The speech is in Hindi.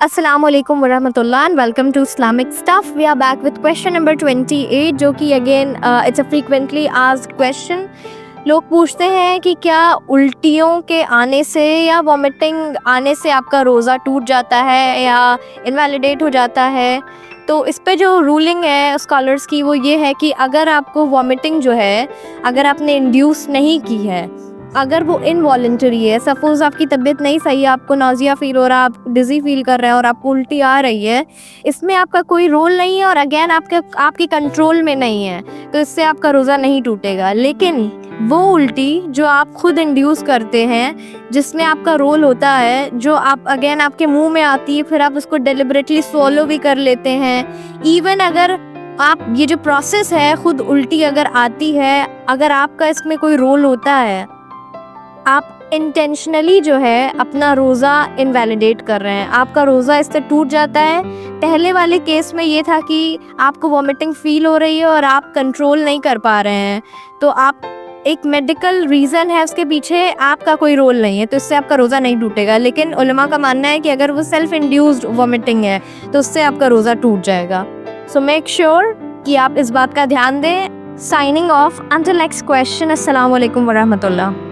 Assalamu alaikum warahmatullah and welcome to Islamic Stuff. We are back with question number 28 जो कि again it's a frequently asked question. लोग पूछते हैं कि क्या उल्टियों के आने से या वॉमिटिंग आने से आपका रोज़ा टूट जाता है या इनवैलिडेट हो जाता है। तो इस पे जो रूलिंग है स्कॉलर्स की वो ये है कि अगर आपको वॉमिटिंग जो है अगर आपने इंड्यूस नहीं की है, अगर वो इनवॉलेंटरी है, सपोज़ आपकी तबीयत नहीं सही है, आपको नाज़िया फ़ील हो रहा है, आप डिज़ी फ़ील कर रहे हैं और आपको उल्टी आ रही है, इसमें आपका कोई रोल नहीं है और अगेन आपके कंट्रोल में नहीं है, तो इससे आपका रोज़ा नहीं टूटेगा। लेकिन वो उल्टी जो आप खुद इंड्यूस करते हैं, जिसमें आपका रोल होता है, जो आप अगेन आपके मुंह में आती है, फिर आप उसको डेलिबरेटली स्वॉलो भी कर लेते हैं। इवन अगर आप ये जो प्रोसेस है खुद उल्टी अगर आती है, अगर आपका इसमें कोई रोल होता है, आप इंटेंशनली जो है अपना रोज़ा इनवैलिडेट कर रहे हैं, आपका रोज़ा इससे टूट जाता है। पहले वाले केस में ये था कि आपको वॉमिटिंग फ़ील हो रही है और आप कंट्रोल नहीं कर पा रहे हैं, तो आप एक मेडिकल रीज़न है उसके पीछे, आपका कोई रोल नहीं है, तो इससे आपका रोज़ा नहीं टूटेगा। लेकिन उलमा का मानना है कि अगर वो सेल्फ इंड्यूस्ड वॉमिटिंग है तो उससे आपका रोज़ा टूट जाएगा। सो मेक श्योर कि आप इस बात का ध्यान दें। Signing off until next question. अस्सलाम वालेकुम वरहमतुल्लाह।